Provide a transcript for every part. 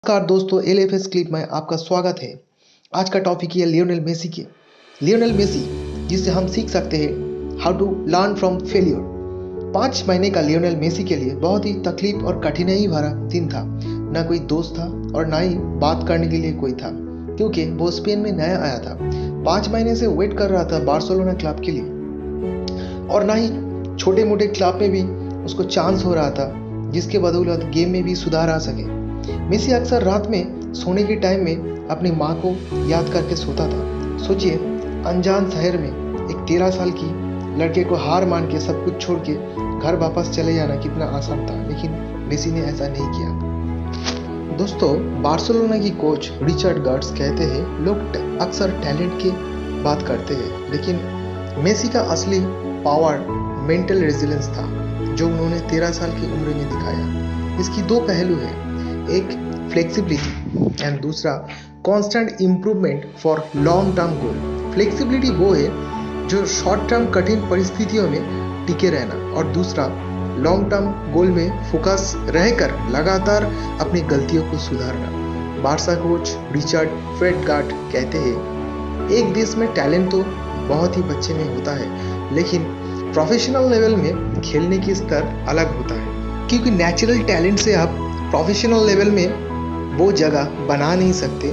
नमस्कार दोस्तों, LFS clip में आपका स्वागत है। आज का टॉपिक है लियोनेल मेसी के। लियोनेल मेसी, जिससे हम सीख सकते हैं how to learn from failure. 5 महीने का लियोनेल मेसी के लिए बहुत ही तकलीफ और कठिनाई भरा दिन था। ना कोई दोस्त था और ना ही बात करने के लिए कोई था, क्योंकि वो स्पेन में नया आया था। 5 महीने से वेट कर रहा था बार्सिलोना क्लब के लिए, और ना ही छोटे मोटे क्लब में भी उसको चांस हो रहा था, जिसके बदौलत गेम में भी सुधार आ सके। मेसी अक्सर रात में सोने के टाइम में अपनी माँ को याद करके सोता था। सोचिए, अनजान शहर में एक 13 साल की लड़के को हार मान के सब कुछ छोड़ के घर वापस चले जाना कितना आसान था, लेकिन मेसी ने ऐसा नहीं किया। दोस्तों, बार्सिलोना की कोच रिचर्ड गार्ड्स कहते हैं लोग अक्सर टैलेंट की बात करते हैं, लेकिन मेसी का असली पावर मेंटल रेजिलेंस था, जो उन्होंने 13 साल की उम्र में दिखाया। इसकी 2 पहलू हैं, एक फ्लेक्सिबिलिटी एंड दूसरा constant improvement for long term goal. Flexibility वो है जो शॉर्ट टर्म कठिन परिस्थितियों में टिके रहना, और दूसरा लॉन्ग टर्म गोल में फोकस रहकर लगातार अपनी गलतियों को सुधारना। बार्सा कोच रिचर्ड फ्रेडगार्ड कहते हैं एक देश में टैलेंट तो बहुत ही बच्चे में होता है, लेकिन प्रोफेशनल लेवल में खेलने की स्तर अलग होता है, क्योंकि नेचुरल टैलेंट से आप प्रोफेशनल लेवल में वो जगह बना नहीं सकते।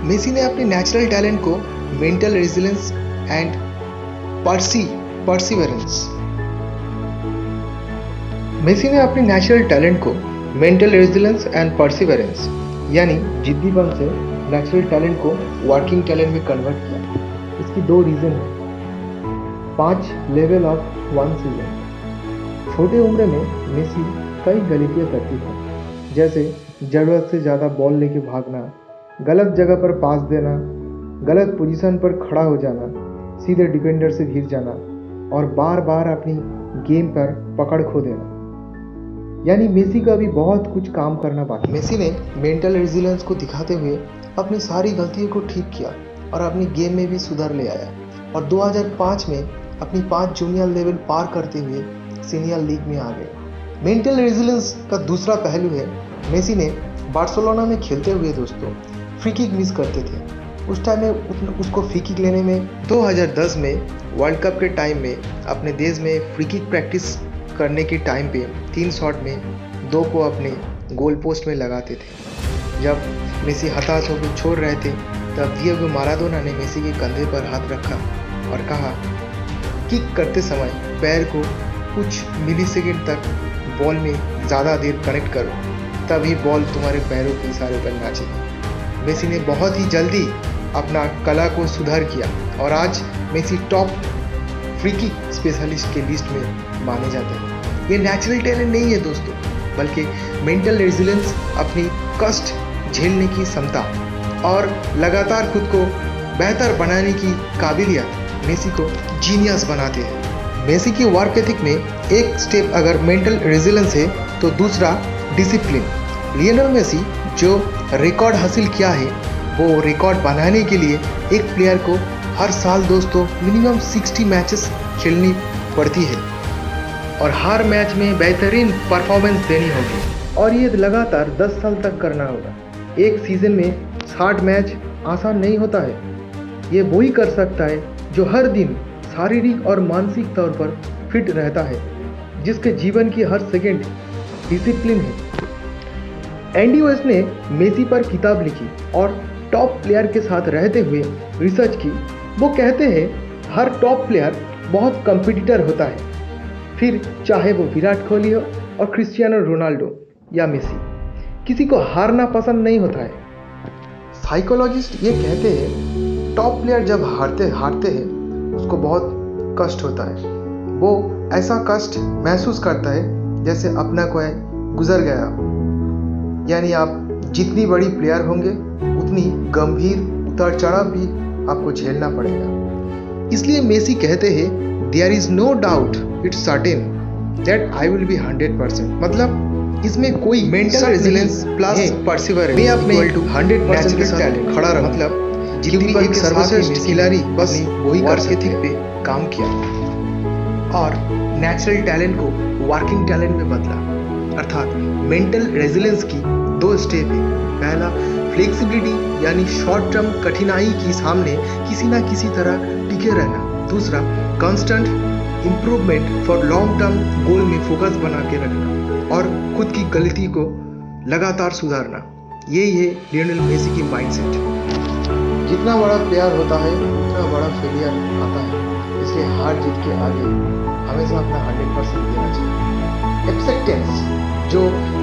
मेसी ने अपने नेचुरल टैलेंट को मेंटल रेजिलेंस एंड परसिवरेंस यानी जिद्दीपन से नेचुरल टैलेंट को वर्किंग टैलेंट में कन्वर्ट किया। इसकी 2 रीजन है। 5 लेवल ऑफ 1 सीजन। छोटे उम्र में मेसी कई गलतियां करती था, जैसे जरूरत से ज़्यादा बॉल लेके भागना, गलत जगह पर पास देना, गलत पोजीशन पर खड़ा हो जाना, सीधे डिफेंडर से भिड़ जाना और बार बार अपनी गेम पर पकड़ खो देना। यानी मेसी का भी बहुत कुछ काम करना बाकी। मेसी ने मेंटल रेजिलेंस को दिखाते हुए अपनी सारी गलतियों को ठीक किया और अपनी गेम में भी सुधार ले आया, और 2005 में अपनी 5 जूनियर लेवल पार करते हुए सीनियर लीग में आ गए। मेंटल रेजिलेंस का दूसरा पहलू है, मेसी ने बार्सिलोना में खेलते हुए दोस्तों फ्री किक मिस करते थे। उस टाइम में उसको फ्री किक लेने में 2010 में वर्ल्ड कप के टाइम में अपने देश में फ्री किक प्रैक्टिस करने के टाइम पे 3 शॉट में 2 को अपने गोल पोस्ट में लगाते थे। जब मेसी हताश होकर छोड़ रहे थे, तब डिएगो माराडोना ने मेसी के कंधे पर हाथ रखा और कहा, किक करते समय पैर को कुछ मिलीसेकंड तक बॉल में ज़्यादा देर कनेक्ट करो, तभी बॉल तुम्हारे पैरों के इशारे पर नाचेगी। मेसी ने बहुत ही जल्दी अपना कला को सुधार किया, और आज Messi top free kick specialist के लिस्ट में माने जाते हैं। ये नेचुरल टैलेंट नहीं है दोस्तों, बल्कि मेंटल रेजिलेंस, अपनी कष्ट झेलने की क्षमता और लगातार खुद को बेहतर बनाने की काबिलियत मेसी को जीनियस बनाते हैं। मेसी की वर्क एथिक में एक स्टेप अगर मेंटल रेजिलेंस है, तो दूसरा डिसिप्लिन। लियोनेल मेसी जो रिकॉर्ड हासिल किया है, वो रिकॉर्ड बनाने के लिए एक प्लेयर को हर साल दोस्तों मिनिमम 60 मैचेस खेलनी पड़ती है, और हर मैच में बेहतरीन परफॉर्मेंस देनी होगी, और ये लगातार 10 साल तक करना होगा। एक सीज़न में 60 मैच आसान नहीं होता है। ये वही कर सकता है जो हर दिन शारीरिक और मानसिक तौर पर फिट रहता है, जिसके जीवन की हर सेकंड डिसिप्लिन है। एंडी वेस्ट ने मेसी पर किताब लिखी और टॉप प्लेयर के साथ रहते हुए रिसर्च की। वो कहते हैं हर टॉप प्लेयर बहुत कॉम्पिटिटर होता है, फिर चाहे वो विराट कोहली हो और क्रिस्टियानो रोनाल्डो या मेसी, किसी को हारना पसंद नहीं होता है। साइकोलॉजिस्ट ये कहते हैं टॉप प्लेयर जब हारते हैं उसको बहुत कष्ट होता है। वो ऐसा कष्ट महसूस करता है जैसे अपना कोई गुजर गया। यानी आप जितनी बड़ी प्लेयर होंगे, उतनी गंभीर उतार चढ़ाव भी आपको झेलना पड़ेगा। इसलिए मेसी कहते हैं there is no doubt, it's certain that I will be 100%। मतलब इसमें कोई मेंटल रेजिलेंस प्लस परसिवरेंस मैं अपने 100% के साथ खड़ा रहा। मतलब जितनी एक सर्वश्रेष्ठ खिलाड़ी बस वही वर्क एथिक पे काम किया और नेचुरल टैलेंट को वर्किंग टैलेंट में बदला, अर्थात मेंटल रेजिलेंस की दो स्टेप है। पहला फ्लेक्सिबिलिटी यानी शॉर्ट टर्म कठिनाई के सामने किसी ना किसी तरह टिके रहना। दूसरा constant improvement for long term goal में फोकस बना के रखना और खुद की गलती को लगातार सुधारना। यही है लियोनेल मेसी की माइंडसेट। जितना बड़ा प्लेयर होता है उतना बड़ा फेलियर आता है, इसलिए हार जीत के आगे हमेशा अपना 100% देना चाहिए। एक्सेप्टेंस, जो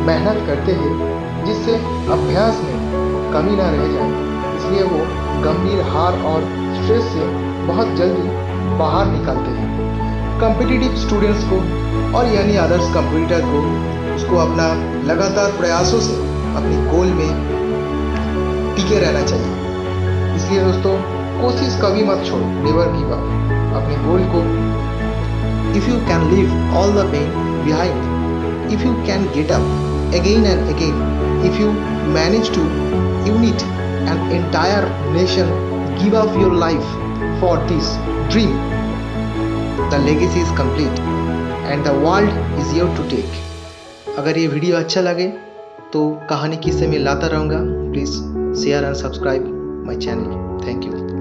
मेहनत करते हैं जिससे अभ्यास में कमी ना रह जाए, इसलिए वो गंभीर हार और स्ट्रेस से बहुत जल्दी बाहर निकालते हैं। कॉम्पिटिटिव स्टूडेंट्स को और यानी अदर्स कंप्यूटर को उसको अपना लगातार प्रयासों से अपनी गोल में टिके रहना चाहिए। इसलिए दोस्तों कोशिश कभी मत छोड़ो, नेवर गिव अप। अपने गोल को if you can leave all the pain behind, if you can get up again and again, if you manage to unite an entire nation, give up your life for this dream, the legacy is complete and the world is yours to take। अगर ये video अच्छा लगे तो कहानी किस्से में लाता रहूँगा। Please share and subscribe my channel. Thank you.